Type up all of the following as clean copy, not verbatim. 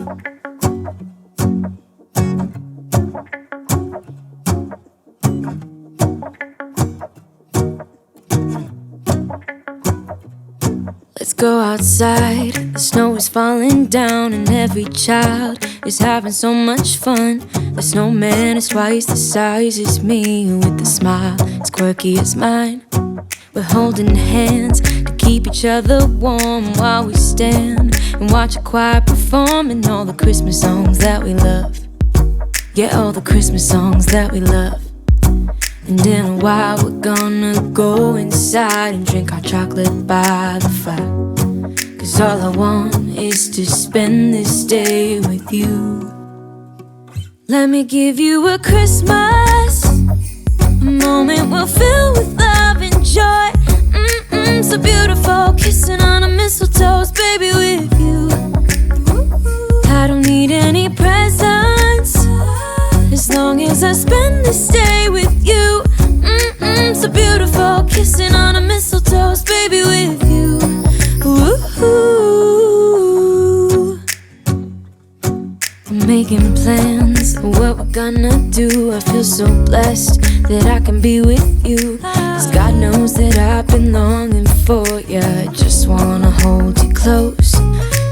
Let's go outside, the snow is falling down and every child is having so much fun. The snowman is twice the size as me, with a smile as quirky as mine. We're holding hands to keep each other warm while we stand and watch a choir performing all the Christmas songs that we love. Yeah, all the Christmas songs that we love. And in a while we're gonna go inside and drink our chocolate by the fire. 'Cause all I want is to spend this day with you. Let me give you a Christmas, a moment we'll fill with love and joy. So beautiful, kissing on a mistletoe, baby, with you. I don't need any presents, as long as I spend this day with you. So beautiful, kissing on a mistletoe, baby, with you. Ooh. I'm making plans of what we're gonna do. I feel so blessed that I can be with you. 'Cause God knows that I've been longing for you. I just wanna hold you close.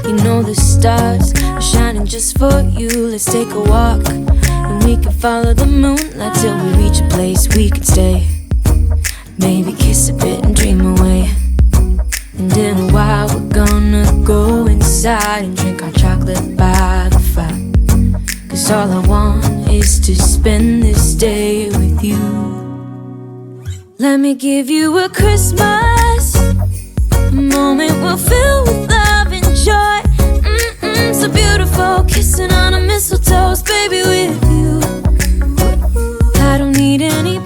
You know the stars are shining just for you. Let's take a walk and we can follow the moonlight till we reach a place we can stay. Maybe kiss a bit and dream away. And in a while we're gonna go inside and drink our chocolate by the fire. 'Cause all I want is to spend this day with you. Let me give you a Christmas, a moment we'll fill with love and joy. So beautiful, kissing on a mistletoe, baby, with you. I don't need any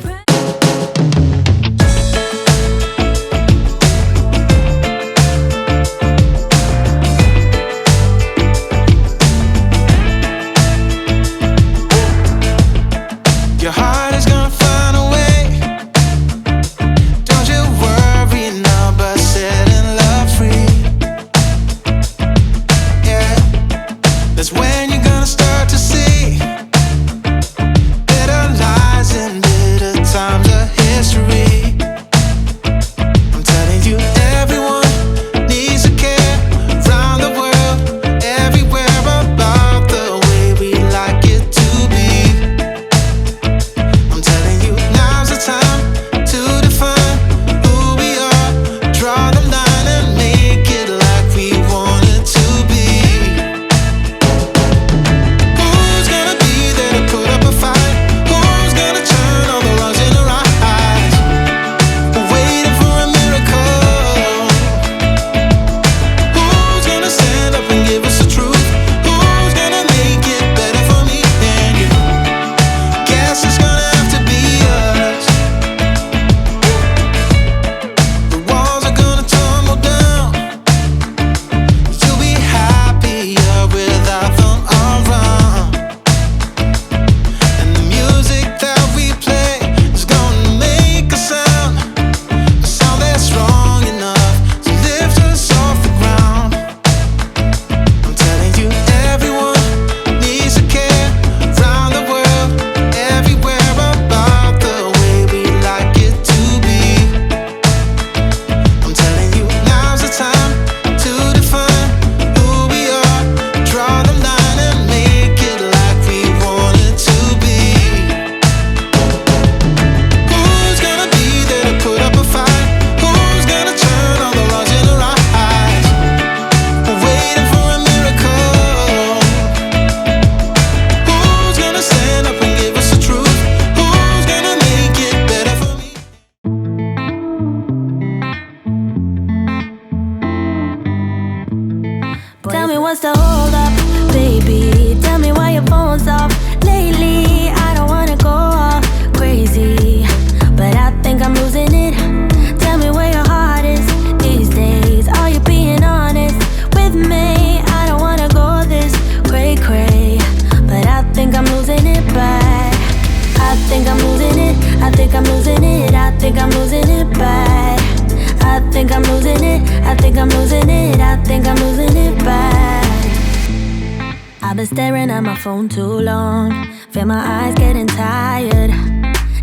I've been staring at my phone too long. Feel my eyes getting tired,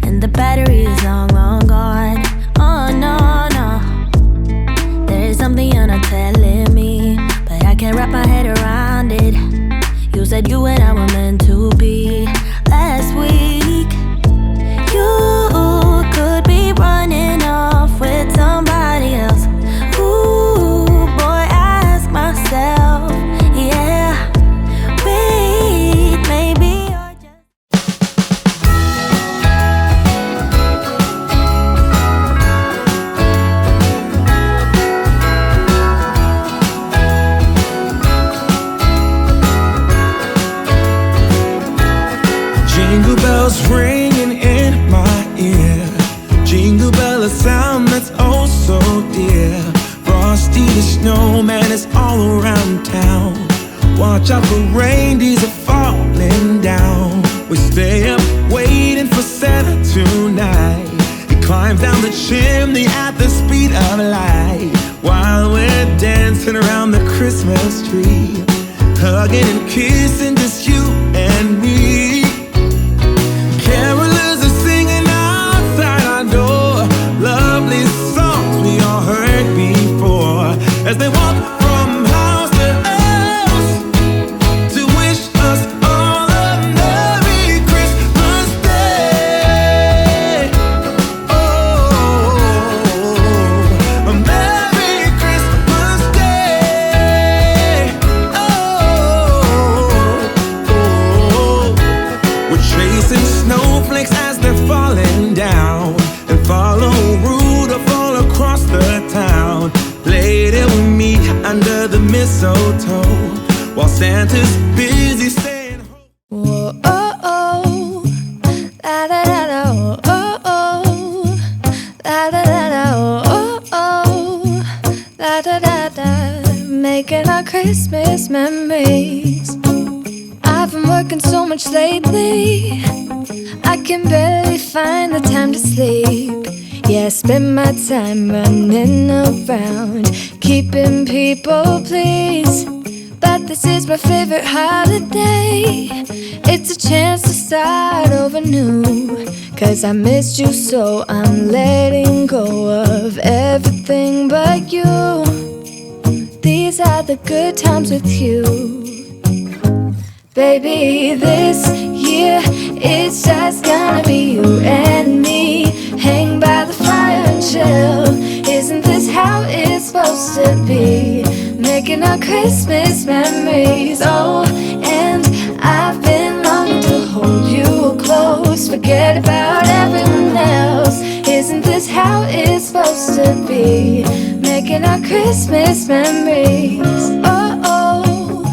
and the battery is long, long gone. Oh no, no. There is something you're not telling me, but I can't wrap my head around it. You said you and I were meant to be last week. You could be running off with somebody else. Ooh, boy, I ask myself, yeah. Wait, maybe you're just Jingle bells ringing in my ear. Jingle bell, a sound that's oh so dear. Frosty the snowman is all around town. Watch out for reindeers are falling down. We stay up waiting for Santa tonight. He climbs down the chimney at the speed of light, while we're dancing around the Christmas tree, hugging and kissing just you and me. Carolers are singing outside our door, lovely songs we all heard before, as they walk from house to house to wish us all a Merry Christmas Day. Oh, a Merry Christmas Day. Oh, we're chasing snowflakes as they're falling down, and follow Rudolph all across the town. Later we meet under the mistletoe, while Santa's busy saying Whoa, oh, oh, la da da da, oh, oh, oh, la da da da, oh, oh, la da da da, making our Christmas memories. I've been working so much lately, I can barely find the time to sleep. Yeah, I spend my time running around, keeping people pleased. But this is my favorite holiday. It's a chance to start over new, 'cause I missed you so I'm letting go of everything but you. These are the good times with you. Baby, this year it's just gonna be you and me. Hang by the fire and chill. Isn't this how it's supposed to be? Making our Christmas memories. Oh, and I've been longing to hold you close. Forget about everyone else. Isn't this how it's supposed to be? Making our Christmas memories. Oh, oh,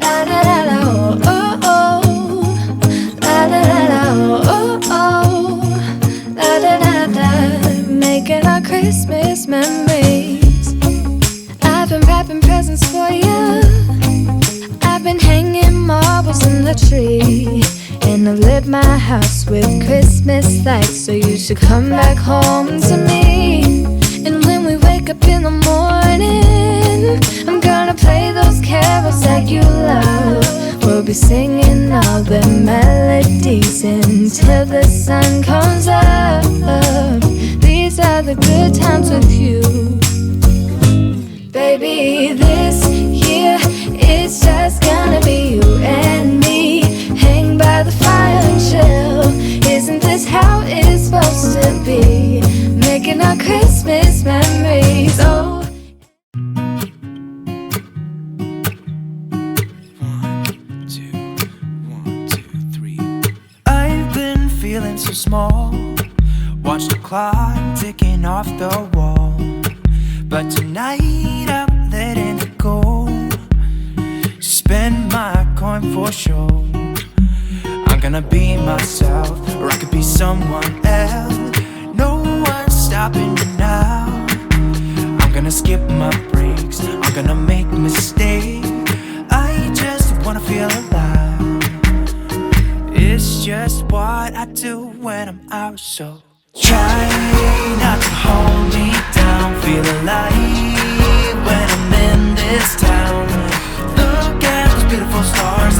la da da da, oh, oh, la da da da, oh, oh, la da da da, making our Christmas memories. I've been wrapping presents for you. I've been hanging marbles in the tree, and I've lit my house with Christmas lights, so you should come back home to me. And when we wake up in the morning, I'm gonna play those carols that you love. We'll be singing all the melodies until the sun comes up. These are the good times with you. Baby, this year it's just gonna be you and me. Hang by the fire and chill. Isn't this how it's supposed to be? Making our Christmas memories. Oh, feeling so small. Watch the clock ticking off the wall, but tonight I'm letting it go. Spend my coin for sure. I'm gonna be myself, or I could be someone else. No one's stopping me now. I'm gonna skip my breaks, I'm gonna make mistakes. I just wanna feel alive. It's just what I do when I'm out, so try not to hold me down. Feel alive when I'm in this town. Look at those beautiful stars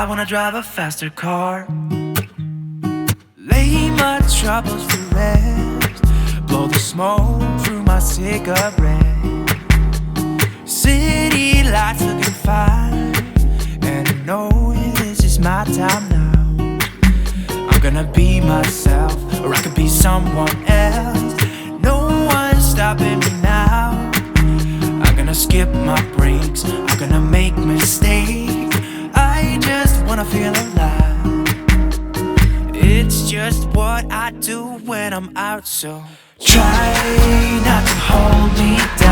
I wanna drive a faster car, lay my troubles to rest, blow the smoke through my cigarette. City lights looking fine, and I know this is my time now. I'm gonna be myself, or I could be someone else. No one's stopping me now. I'm gonna skip my breaks, I'm gonna make mistakes. I just wanna feel alive. It's just what I do when I'm out, so try not to hold me down.